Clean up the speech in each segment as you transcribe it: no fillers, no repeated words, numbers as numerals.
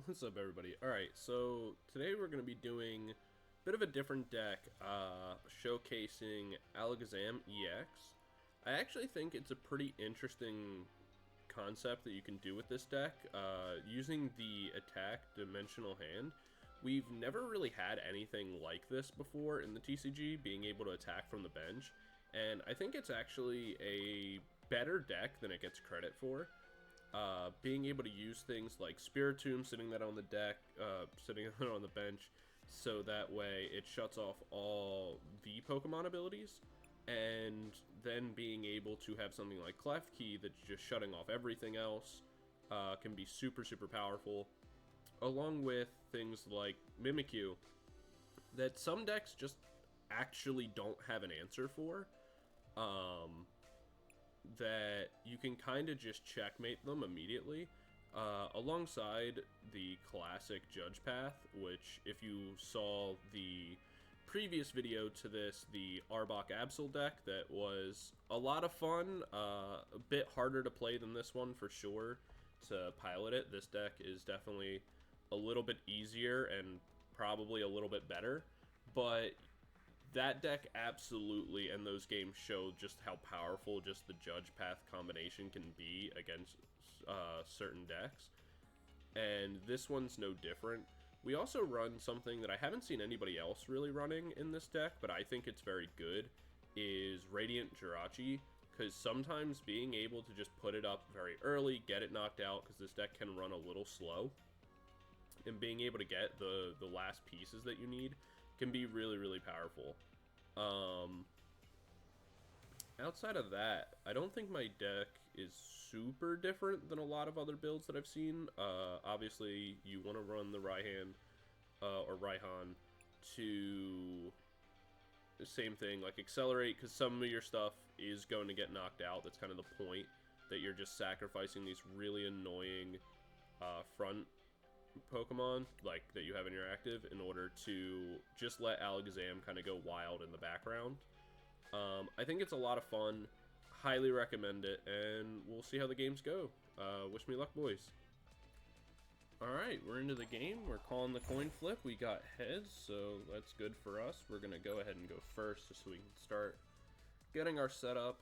What's up, everybody? Alright, so today we're going to be doing a bit of a different deck, showcasing Alakazam EX. I actually think it's a pretty interesting concept that you can do with this deck, using the attack dimensional hand. We've never really had anything like this before in the TCG, being able to attack from the bench, and I think it's actually a better deck than it gets credit for. Being able to use things like Spiritomb, sitting that on the deck, sitting that on the bench, so that way it shuts off all the Pokemon abilities, and then being able to have something like Klefki that's just shutting off everything else, can be super powerful, along with things like Mimikyu, that some decks just actually don't have an answer for. That you can kind of just checkmate them immediately, alongside the classic Judge path, which if you saw the previous video to this, the Arbok Absol deck, that was a lot of fun, a bit harder to play than this one for sure to pilot it. This deck is definitely a little bit easier and probably a little bit better, but that deck absolutely, and those games show just how powerful just the Judge path combination can be against certain decks, and this one's no different. We also run something that I haven't seen anybody else really running in this deck, but I think it's very good, is Radiant Jirachi, because sometimes being able to just put it up very early, get it knocked out, because this deck can run a little slow, and being able to get the last pieces that you need can be really powerful. Outside of that, I don't think my deck is super different than a lot of other builds that I've seen. Obviously, you want to run the Raihan to the same thing, like accelerate, because some of your stuff is going to get knocked out. That's kind of the point, that you're just sacrificing these really annoying front Pokemon like that you have in your active in order to just let Alakazam kind of go wild in the background. I think it's a lot of fun, highly recommend it, and we'll see how the games go. Wish me luck, boys. Alright, we're into the game. We're calling the coin flip. We got heads, so that's good for us. We're gonna go ahead and go first just so we can start getting our setup.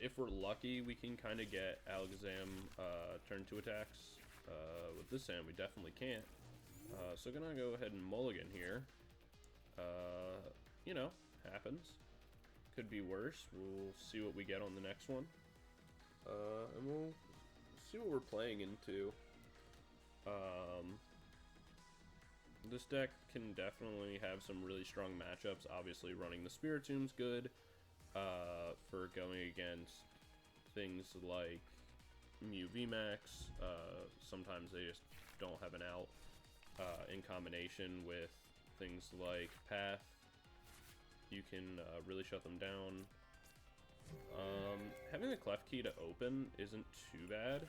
If we're lucky, we can kind of get Alakazam turn 2 attacks. With this hand, we definitely can't. So gonna go ahead and mulligan here. You know, happens. Could be worse. We'll see what we get on the next one. And we'll see what we're playing into. This deck can definitely have some really strong matchups. Obviously, running the Spiritomb's good for going against things like Mew VMAX. Sometimes they just don't have an out, in combination with things like Path. You can really shut them down. Having the Klefki to open isn't too bad,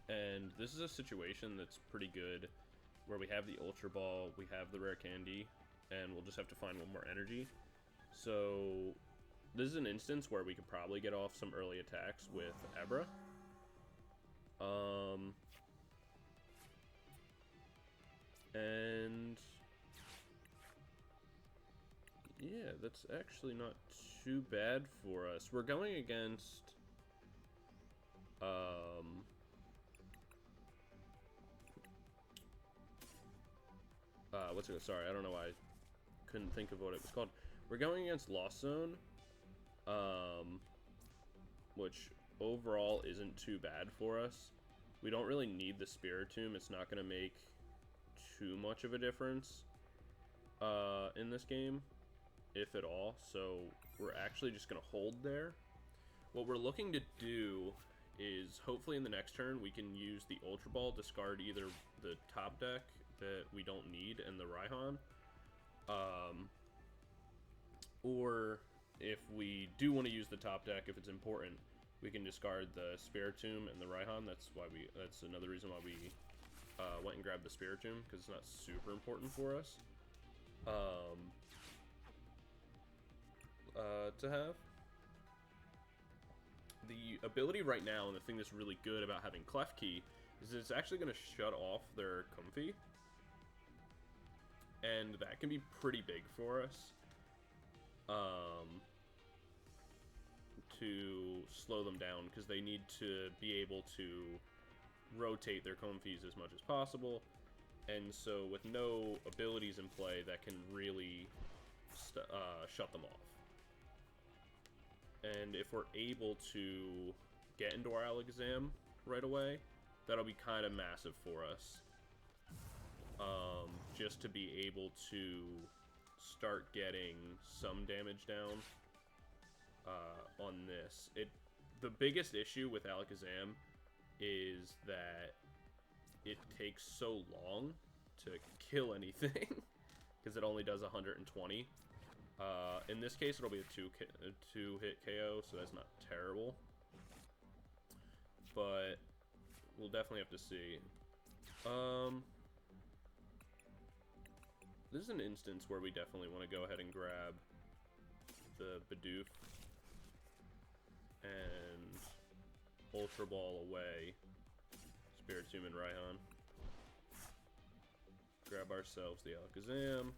and this is a situation that's pretty good where we have the Ultra Ball, we have the Rare Candy, and we'll just have to find one more energy. So this is an instance where we could probably get off some early attacks with Abra. And yeah, that's actually not too bad for us. We're going against what's it? Sorry, I don't know why I couldn't think of what it was called. We're going against Lost Zone, which overall isn't too bad for us. We don't really need the Spiritomb. It's not going to make too much of a difference in this game, if at all. So we're actually just going to hold there. What we're looking to do is hopefully in the next turn we can use the Ultra Ball, discard either the top deck that we don't need and the Raihan, or if we do want to use the top deck, if it's important, we can discard the Spiritomb and the Raihan. That's another reason why we went and grabbed the Spiritomb, because it's not super important for us to have. The ability right now, and the thing that's really good about having Klefki, is it's actually going to shut off their Comfey. And that can be pretty big for us. To slow them down, because they need to be able to rotate their Comfeys as much as possible. And so with no abilities in play, that can really shut them off. And if we're able to get into our Alakazam right away, that'll be kind of massive for us. Just to be able to start getting some damage down on this. The biggest issue with Alakazam is that it takes so long to kill anything, because it only does 120. In this case, it'll be a two-hit KO, so that's not terrible. But we'll definitely have to see. This is an instance where we definitely want to go ahead and grab the Bidoof and Ultra Ball away. Spiritomb and Raihan. Grab ourselves the Alakazam.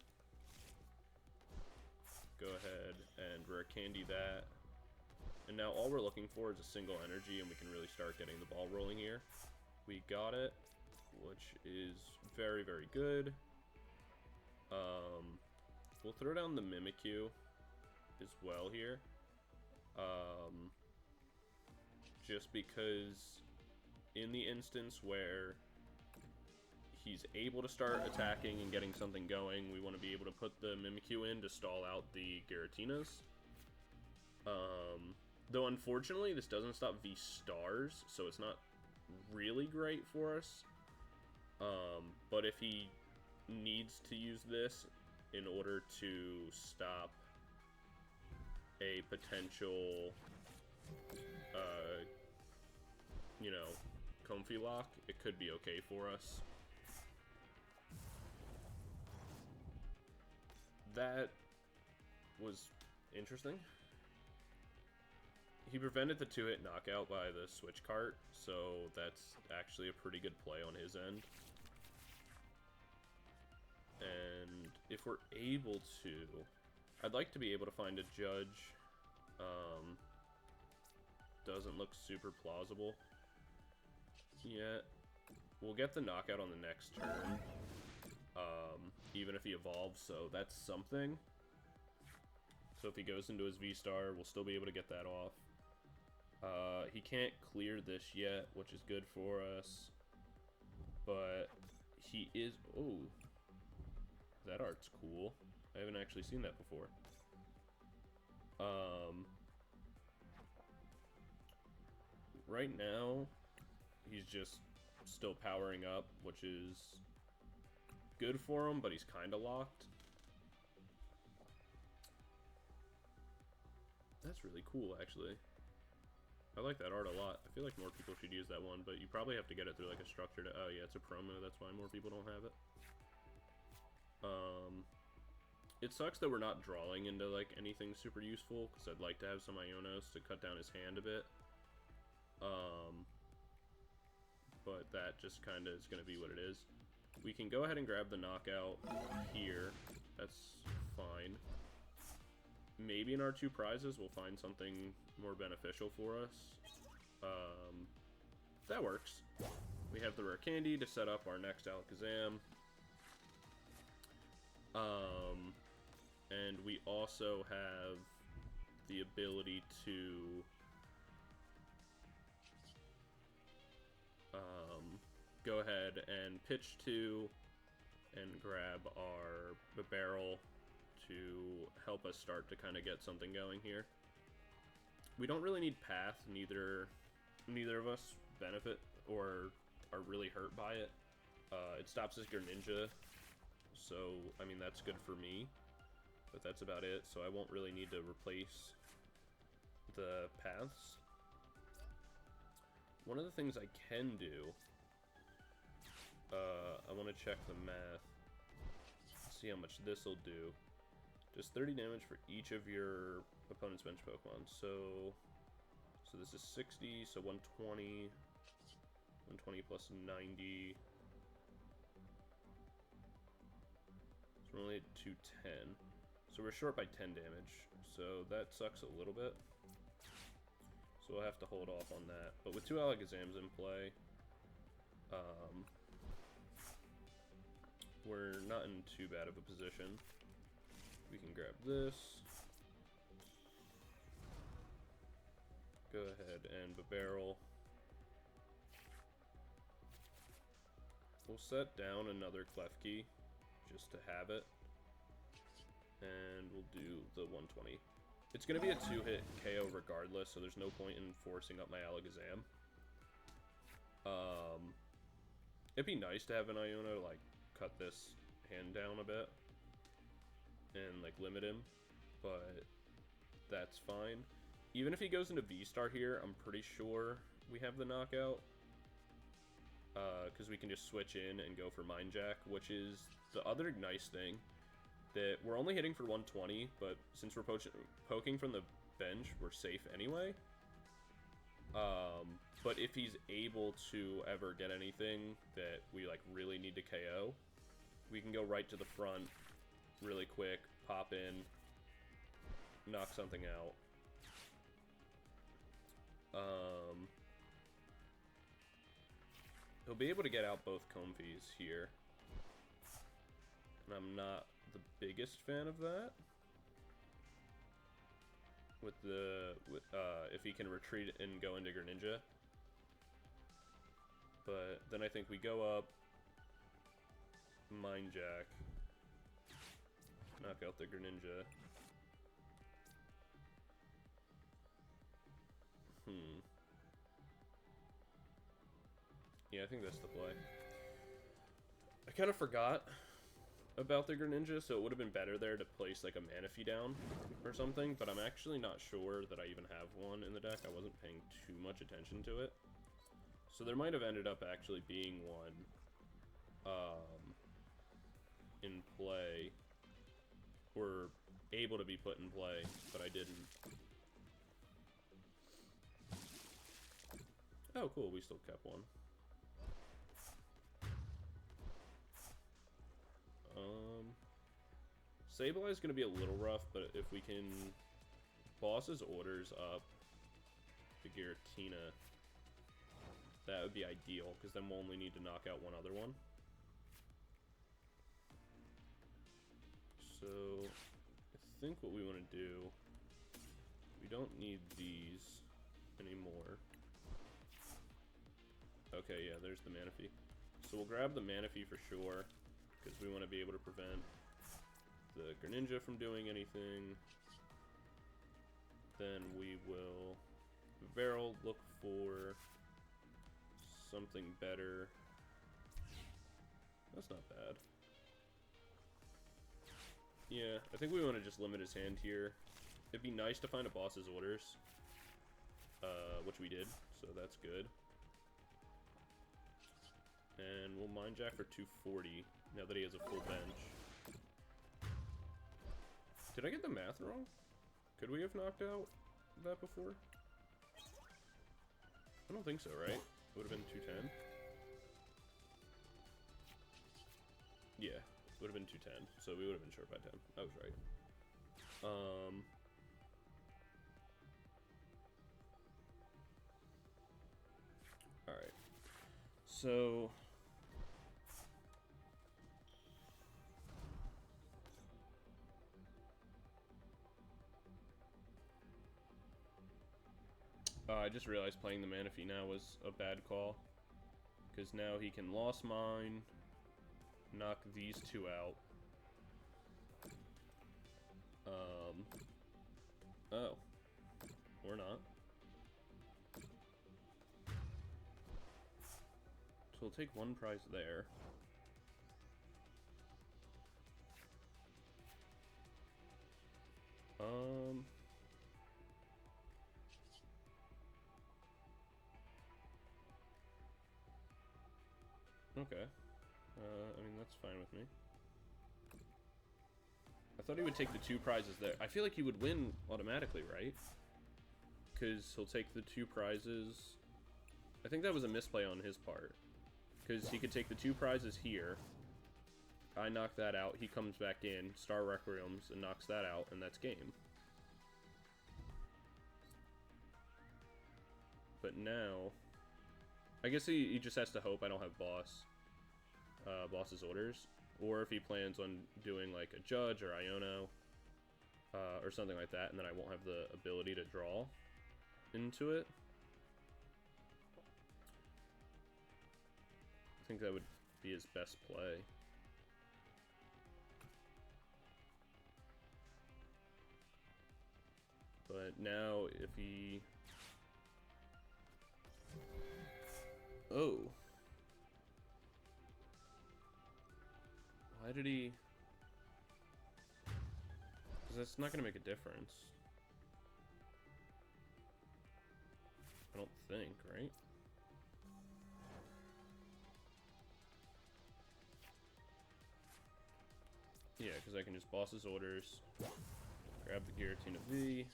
Go ahead and Rare Candy that. And now all we're looking for is a single energy, and we can really start getting the ball rolling here. We got it, which is very, very good. We'll throw down the Mimikyu as well here. Just because in the instance where he's able to start attacking and getting something going, we want to be able to put the Mimikyu in to stall out the Girautinas. Though unfortunately this doesn't stop V-Stars, so it's not really great for us. But if he needs to use this in order to stop a potential, you know, Comfey lock, it could be okay for us. That was interesting. He prevented the two-hit knockout by the switch cart, so that's actually a pretty good play on his end. And if we're able to, I'd like to be able to find a Judge. Doesn't look super plausible yet. We'll get the knockout on the next turn, even if he evolves, so that's something. So if he goes into his V-Star, we'll still be able to get that off. He can't clear this yet, which is good for us. But he is... Oh, that art's cool. I haven't actually seen that before. Right now, he's just still powering up, which is good for him, but he's kind of locked. That's really cool, actually. I like that art a lot. I feel like more people should use that one, but you probably have to get it through like a structured... Oh yeah, it's a promo, that's why more people don't have it. It sucks that we're not drawing into like anything super useful, because I'd like to have some Ionos to cut down his hand a bit. But that just kind of is going to be what it is. We can go ahead and grab the knockout here. That's fine. Maybe in our two prizes we'll find something more beneficial for us. That works. We have the Rare Candy to set up our next Alakazam. And we also have the ability to go ahead and pitch to and grab our Bibarel to help us start to kind of get something going here. We don't really need Path. Neither of us benefit or are really hurt by it. It stops his Greninja, so I mean that's good for me, but that's about it. So I won't really need to replace the paths. One of the things I can do, I want to check the math, see how much this will do. Just 30 damage for each of your opponent's bench Pokemon. So this is 60, so 120. 120 plus 90. So we're only at 210. So we're short by 10 damage. So that sucks a little bit. So we'll have to hold off on that. But with 2 Alakazams in play, we're not in too bad of a position. We can grab this. Go ahead and Bibarel. We'll set down another Klefki just to have it. And we'll do the 120. It's going to be a 2-hit KO regardless, so there's no point in forcing up my Alakazam. It'd be nice to have an Iona to, like, cut this hand down a bit and, like, limit him, but that's fine. Even if he goes into V-Star here, I'm pretty sure we have the knockout, because we can just switch in and go for Mind Jack, which is the other nice thing, that we're only hitting for 120, but since we're poking from the bench, we're safe anyway. But if he's able to ever get anything that we, like, really need to KO, we can go right to the front really quick, pop in, knock something out. He'll be able to get out both Comfeys here. And I'm not the biggest fan of that. If he can retreat and go into Greninja. But then I think we go up, Mind Jack, knock out the Greninja. Yeah, I think that's the play. I kind of forgot about the Greninja, so it would have been better there to place like a Manaphy down or something, but I'm actually not sure that I even have one in the deck. I wasn't paying too much attention to it. So there might have ended up actually being one in play, or able to be put in play, but I didn't. Oh, cool, we still kept one. Sableye is going to be a little rough, but if we can boss's orders up the Giratina, that would be ideal, because then we'll only need to knock out one other one. So, I think what we want to do, we don't need these anymore. Okay, yeah, there's the Manaphy. So we'll grab the Manaphy for sure, because we want to be able to prevent the Greninja from doing anything. Then we will Bibarel, look for something better. That's not bad. Yeah, I think we want to just limit his hand here. It'd be nice to find a boss's orders, which we did, so that's good. And we'll Mind Jack for 240 now that he has a full bench. Did I get the math wrong? Could we have knocked out that before? I don't think so, right? It would have been 210. Yeah, it would have been 210, so we would have been short by 10. I was right. Alright. So I just realized playing the Manaphy now was a bad call, because now he can Lost Mine, knock these two out. Oh. Or not. So we'll take one prize there. Okay. I mean, that's fine with me. I thought he would take the two prizes there. I feel like he would win automatically, right? Because he'll take the two prizes. I think that was a misplay on his part. Because he could take the 2 prizes here. I knock that out. He comes back in, Star Requiems, and knocks that out, and that's game. But now, I guess he just has to hope I don't have boss's orders. Or if he plans on doing like a Judge or Iono, or something like that, and then I won't have the ability to draw into it. I think that would be his best play. But now if he... Oh. Why did he... Because that's not going to make a difference. I don't think, right? Yeah, because I can just boss his orders, grab the Giratina V,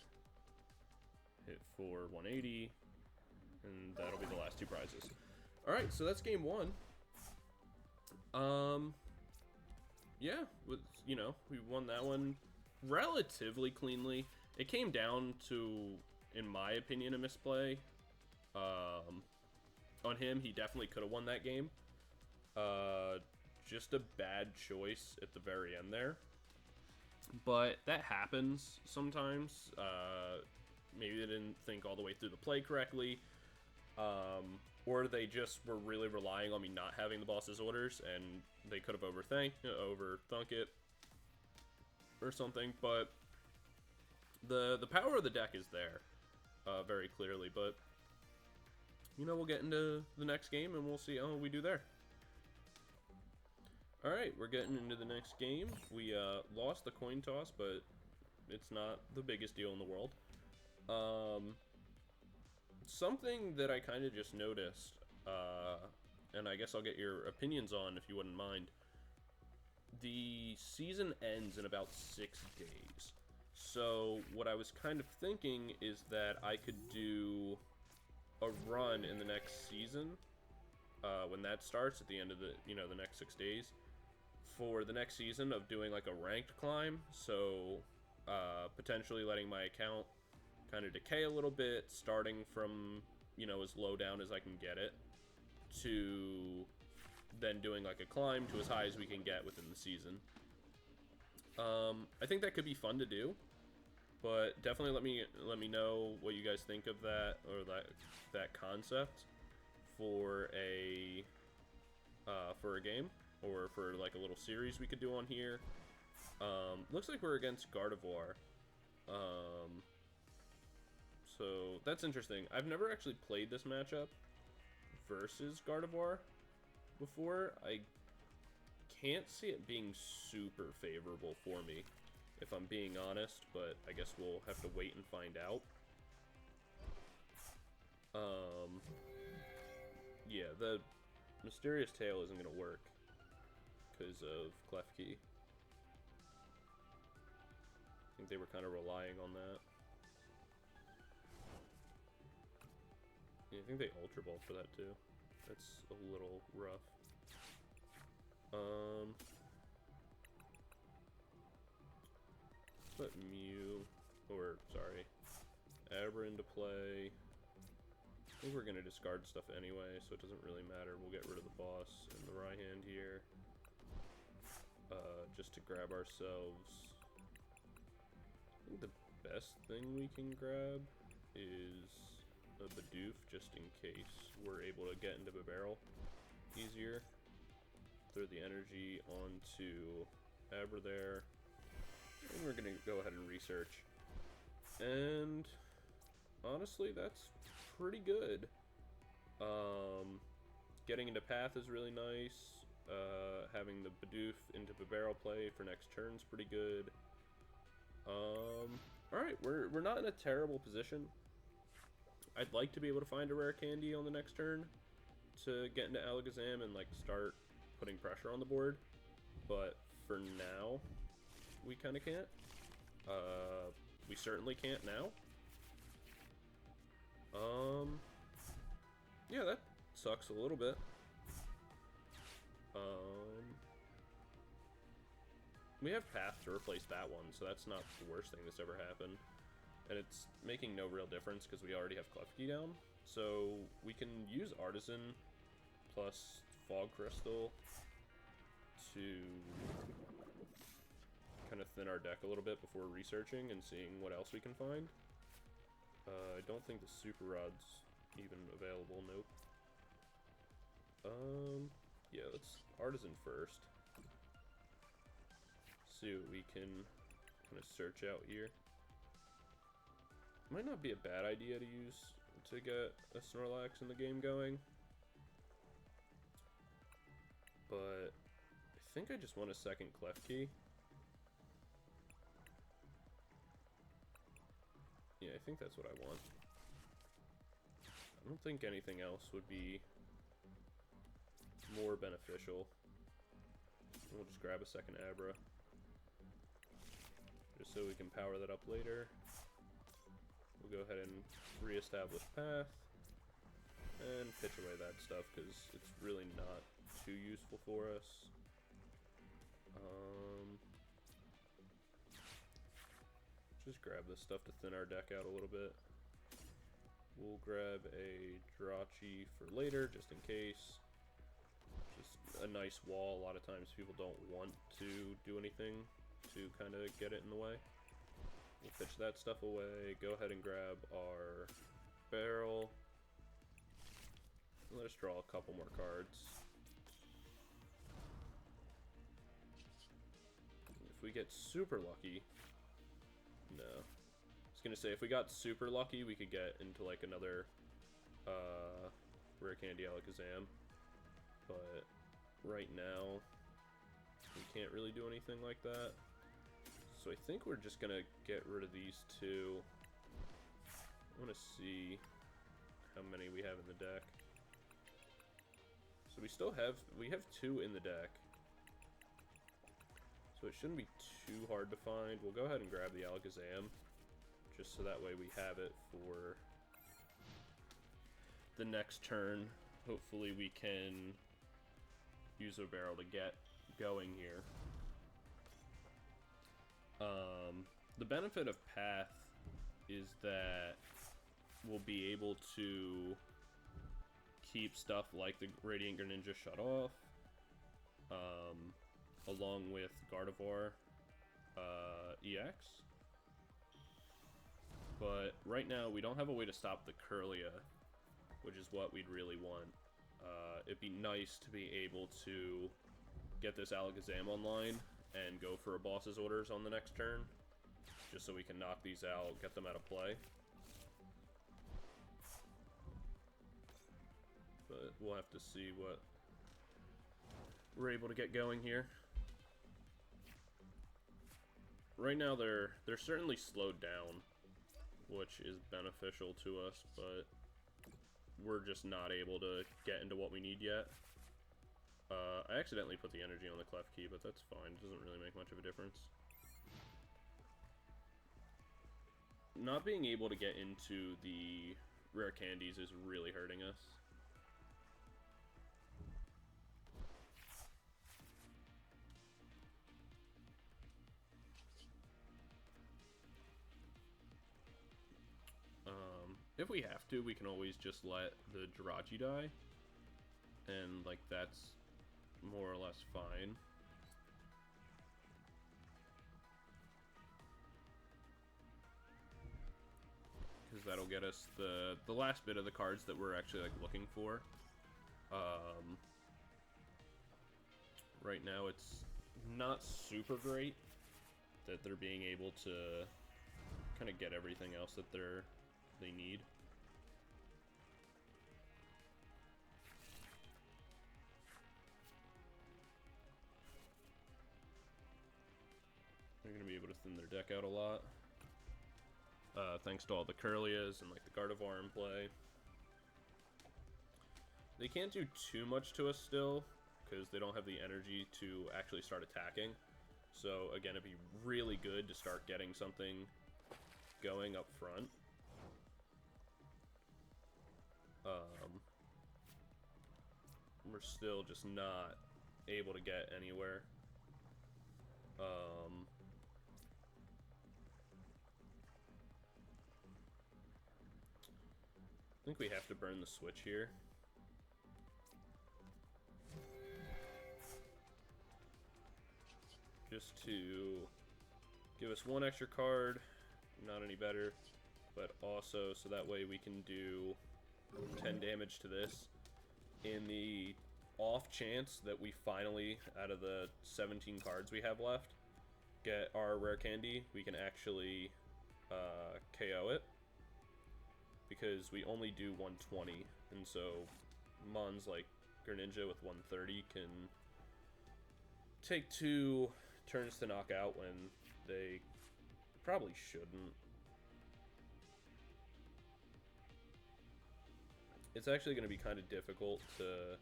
hit for 180, and that'll be the last 2 prizes. Alright, so that's game 1. Yeah, you know, we won that one relatively cleanly. It came down to, in my opinion, a misplay. On him, he definitely could have won that game. Just a bad choice at the very end there. But that happens sometimes. Maybe they didn't think all the way through the play correctly. Or they just were really relying on me not having the boss's orders, and they could have overthunk it or something. But the power of the deck is there, very clearly. But you know, we'll get into the next game and we'll see how we do there. All right, we're getting into the next game. We lost the coin toss, but it's not the biggest deal in the world. Something that I kind of just noticed, and I guess I'll get your opinions on if you wouldn't mind. The season ends in about 6 days. So what I was kind of thinking is that I could do a run in the next season, when that starts at the end of the, the next 6 days, for the next season of doing like a ranked climb. So potentially letting my account kind of decay a little bit, starting from, as low down as I can get it, to then doing like a climb to as high as we can get within the season. I think that could be fun to do, but definitely let me know what you guys think of that, or that concept for a game, or for like a little series we could do on here. Looks like we're against Gardevoir. So that's interesting. I've never actually played this matchup versus Gardevoir before. I can't see it being super favorable for me, if I'm being honest, but I guess we'll have to wait and find out. Yeah, the Mysterious Tail isn't going to work because of Klefki. I think they were kind of relying on that. Yeah, I think they Ultra Ball for that too. That's a little rough. Put Abra into play. I think we're going to discard stuff anyway, so it doesn't really matter. We'll get rid of the boss and the Raihan here. Just to grab ourselves. I think the best thing we can grab is a Bidoof, just in case we're able to get into Bibarel easier. Throw the energy onto Abra there. And we're going to go ahead and research. And honestly, that's pretty good. Getting into Path is really nice. Having the Bidoof into Bibarel play for next turn is pretty good. Alright, we're not in a terrible position. I'd like to be able to find a Rare Candy on the next turn to get into Alakazam and like start putting pressure on the board, but for now we kind of can't. We certainly can't now. Yeah, sucks a little bit. We have Path to replace that one, so that's not the worst thing that's ever happened. And it's making no real difference because we already have Klefki down. So we can use Artisan plus Fog Crystal to kind of thin our deck a little bit before researching and seeing what else we can find. I don't think the Super Rod's even available, nope. Yeah, let's Artisan first. See what we can kind of search out here. Might not be a bad idea to get a Snorlax in the game going. But I think I just want a second Klefki. Yeah, I think that's what I want. I don't think anything else would be more beneficial. We'll just grab a second Abra. Just so we can power that up later. We'll go ahead and re-establish Path. And pitch away that stuff, because it's really not too useful for us. Just grab this stuff to thin our deck out a little bit. We'll grab a Jirachi for later, just in case. Just a nice wall. A lot of times people don't want to do anything to kind of get it in the way. We'll pitch that stuff away. Go ahead and grab our barrel. Let us draw a couple more cards. If we get super lucky... No. I was gonna say, if we got super lucky, we could get into like another Rare Candy Alakazam. But right now, we can't really do anything like that. So I think we're just gonna get rid of these two. I want to see how many we have in the deck. So we have two in the deck. So it shouldn't be too hard to find. We'll go ahead and grab the Alakazam, just so that way we have it for the next turn. Hopefully we can use a barrel to get going here. The benefit of Path is that we'll be able to keep stuff like the Radiant Greninja shut off, along with Gardevoir EX. But right now we don't have a way to stop the Kirlia, which is what we'd really want. It'd be nice to be able to get this Alakazam online and go for a boss's orders on the next turn, just so we can knock these out, get them out of play. But we'll have to see what we're able to get going here. Right now they're certainly slowed down, which is beneficial to us, but we're just not able to get into what we need yet. I accidentally put the energy on the Klefki, but that's fine. It doesn't really make much of a difference. Not being able to get into the rare candies is really hurting us. If we have to, we can always just let the Jirachi die, and like that's more or less fine. Because that'll get us the last bit of the cards that we're actually like looking for. Right now it's not super great that they're being able to kind of get everything else that they need. They're going to be able to thin their deck out a lot. Thanks to all the Kirlias and like the Gardevoir in play. They can't do too much to us still, because they don't have the energy to actually start attacking. So again, it'd be really good to start getting something going up front. we're still just not able to get anywhere. I think we have to burn the switch here. Just to give us one extra card, not any better, but also so that way we can do 10 damage to this. In the off chance that we finally, out of the 17 cards we have left, get our Rare Candy, we can actually KO it. Because we only do 120, and so mons like Greninja with 130 can take 2 turns to knock out when they probably shouldn't. It's actually going to be kind of difficult to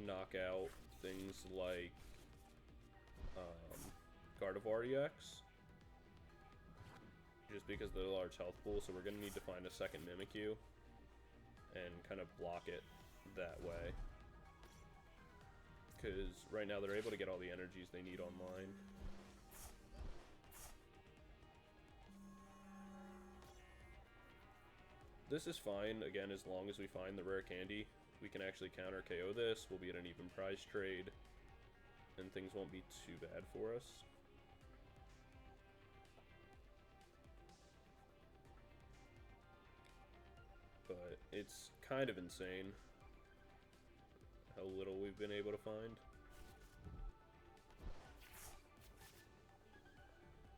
knock out things like Gardevoir EX. Just because of the large health pool, so we're going to need to find a second Mimikyu and kind of block it that way. Because right now they're able to get all the energies they need online. This is fine, again, as long as we find the Rare Candy. We can actually counter KO this, we'll be at an even prize trade, and things won't be too bad for us. But it's kind of insane how little we've been able to find.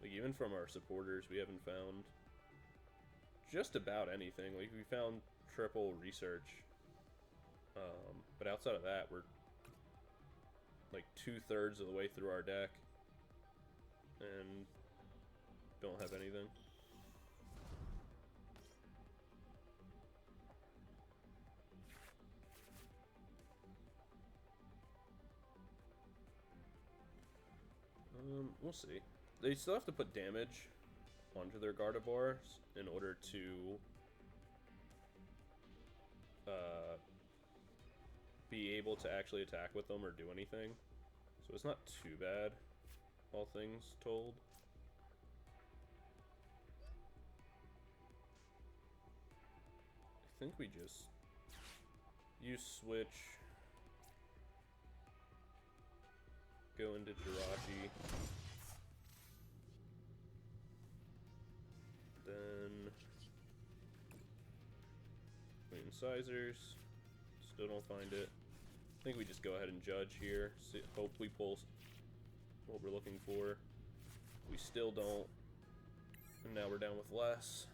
Like, even from our supporters, we haven't found just about anything. Like, we found triple research. But outside of that, we're like 2/3 of the way through our deck and don't have anything. We'll see. They still have to put damage onto their Gardevoirs in order to be able to actually attack with them or do anything. So it's not too bad, all things told. I think we just use switch, go into Jirachi, then wait in Sizers, still don't find it. I think we just go ahead and judge here, see, hope we pull what we're looking for. We still don't, and now we're down with less.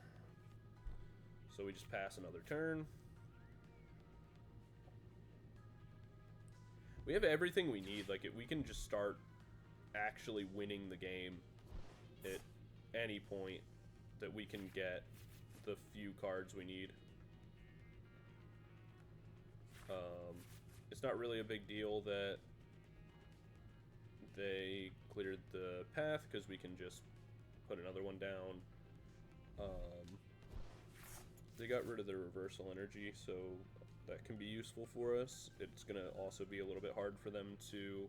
So we just pass another turn. We have everything we need. Like, we can just start actually winning the game at any point that we can get the few cards we need. It's not really a big deal that they cleared the path, because we can just put another one down. They got rid of the reversal energy, so that can be useful for us. It's going to also be a little bit hard for them to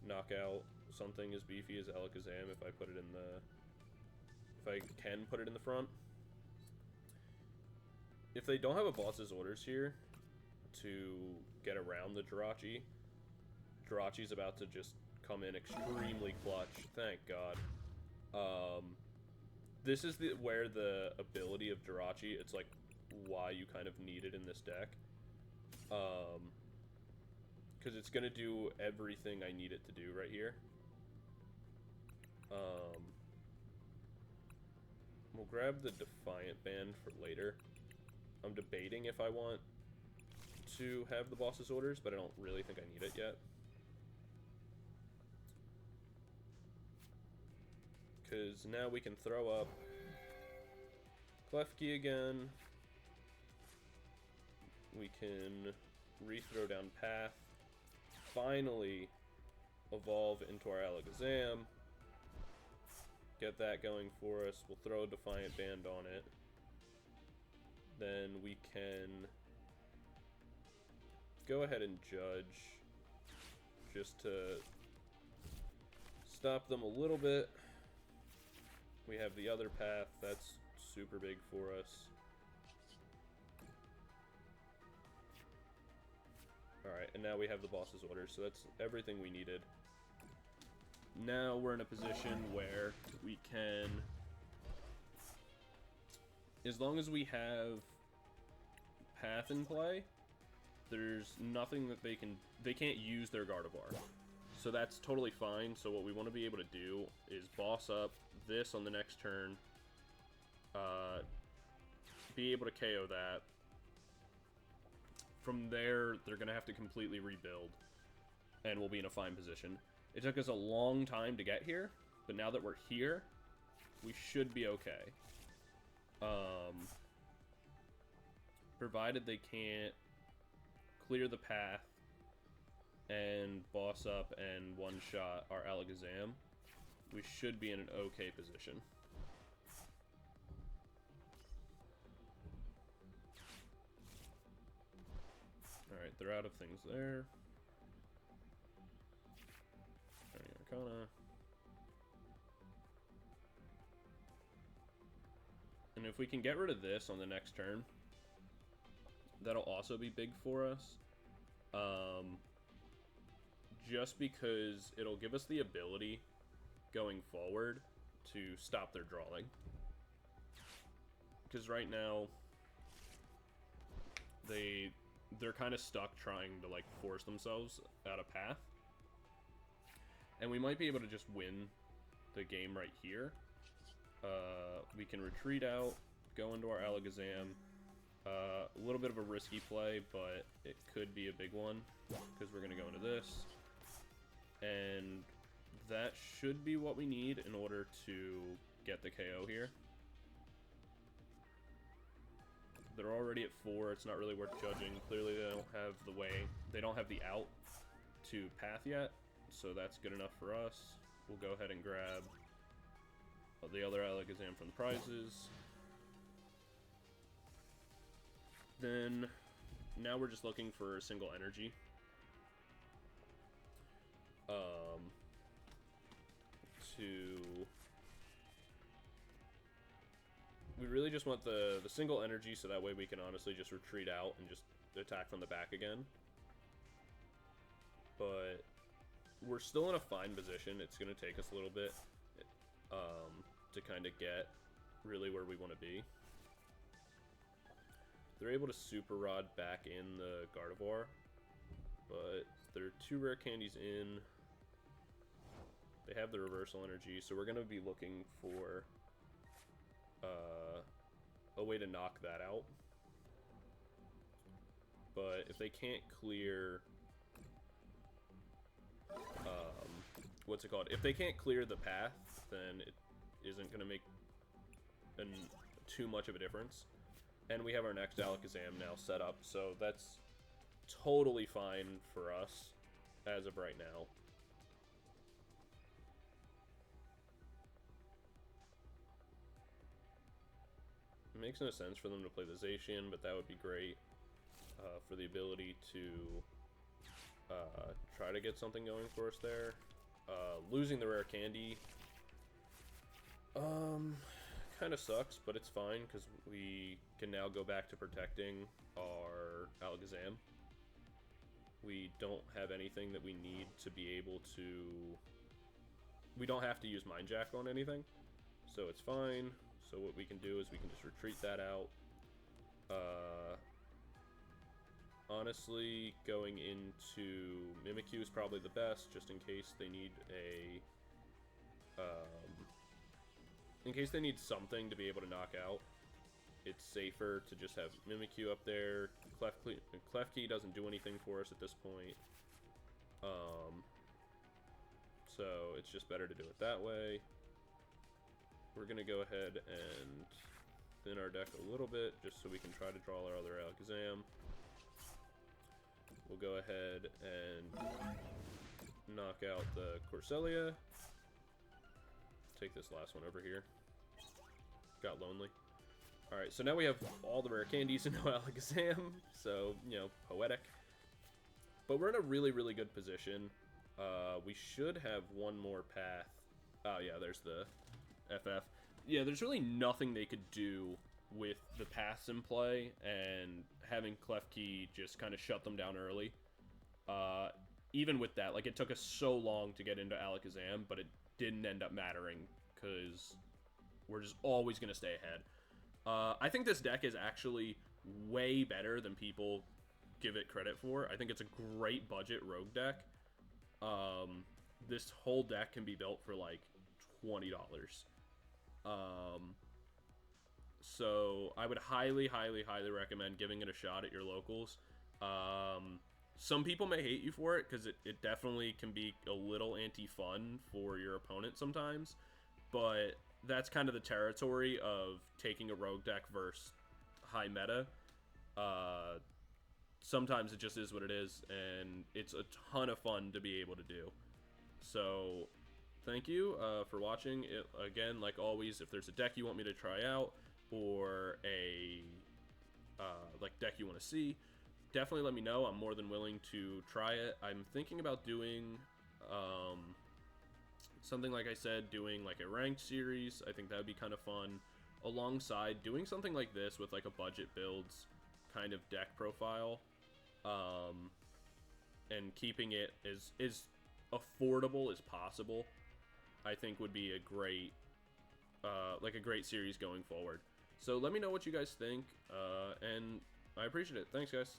knock out something as beefy as Alakazam if I put it in the... if I can put it in the front. If they don't have a boss's orders here to get around the Jirachi, Jirachi's about to just come in extremely clutch. Thank God. This is where the ability of Jirachi, it's like why you kind of need it in this deck. Because it's going to do everything I need it to do right here. We'll grab the Defiant Band for later. I'm debating if I want to have the boss's orders, but I don't really think I need it yet. Because now we can throw up Klefki again. We can re-throw down Path. Finally evolve into our Alakazam. Get that going for us. We'll throw a Defiant Band on it. Then we can go ahead and judge just to stop them a little bit. We have the other path, that's super big for us. Alright, and now we have the boss's orders, so that's everything we needed. Now we're in a position where we can, as long as we have path in play, there's nothing that they can't use their Gardevoir. So that's totally fine. So what we want to be able to do is boss up this on the next turn, be able to KO that. From there, they're going to have to completely rebuild, and we'll be in a fine position. It took us a long time to get here, but now that we're here, we should be okay. Provided they can't clear the path and boss up and one-shot our Alakazam, we should be in an okay position. Alright, they're out of things there. Arcana. And if we can get rid of this on the next turn, that'll also be big for us. Just because it'll give us the ability going forward to stop their drawing. Because right now, they're kind of stuck trying to like force themselves out of path. And we might be able to just win the game right here. We can retreat out, go into our Alakazam. A little bit of a risky play, but it could be a big one because we're going to go into this. And that should be what we need in order to get the KO here. They're already at 4. It's not really worth judging. Clearly they don't have the out to path yet, so that's good enough for us. We'll go ahead and grab the other Alakazam from the prizes. Then, now we're just looking for a single energy. We really just want the single energy, so that way we can honestly just retreat out and just attack from the back again. But we're still in a fine position. It's going to take us a little bit to kind of get really where we want to be. They're able to Super Rod back in the Gardevoir, but there are 2 rare candies in. They have the reversal energy, so we're going to be looking for a way to knock that out. But if they can't clear... what's it called? If they can't clear the path, then it isn't going to make too much of a difference. And we have our next Alakazam now set up, so that's totally fine for us as of right now. It makes no sense for them to play the Zacian, but that would be great for the ability to try to get something going for us there. Losing the Rare Candy kind of sucks, but it's fine because we can now go back to protecting our Alakazam. We don't have anything that we need to be able to... We don't have to use Mind Jack on anything, so it's fine. So what we can do is we can just retreat that out. Honestly, going into Mimikyu is probably the best, just in case they need a... in case they need something to be able to knock out. It's safer to just have Mimikyu up there. Klefki doesn't do anything for us at this point. So it's just better to do it that way. We're going to go ahead and thin our deck a little bit, just so we can try to draw our other Alakazam. We'll go ahead and knock out the Corselia. Take this last one over here. Got lonely. Alright, so now we have all the rare candies and no Alakazam, so, you know, poetic. But we're in a really, really good position. We should have one more path. Oh, yeah, there's the FF. Yeah, there's really nothing they could do with the paths in play, and having Klefki just kind of shut them down early. Even with that, like, it took us so long to get into Alakazam, but it didn't end up mattering, because we're just always going to stay ahead. I think this deck is actually way better than people give it credit for. I think it's a great budget rogue deck. This whole deck can be built for like $20. So I would highly, highly, highly recommend giving it a shot at your locals. Some people may hate you for it, because it definitely can be a little anti-fun for your opponent sometimes, but that's kind of the territory of taking a rogue deck versus high meta. Sometimes it just is what it is, and it's a ton of fun to be able to do. So thank you for watching. Again, like always, if there's a deck you want me to try out, or a like deck you want to see, definitely let me know. I'm more than willing to try it. I'm thinking about doing something, like I said, doing like a ranked series. I think that would be kind of fun, alongside doing something like this with like a budget builds kind of deck profile, and keeping it as affordable as possible. I think would be a great like a great series going forward. So let me know what you guys think, and I appreciate it. Thanks, guys.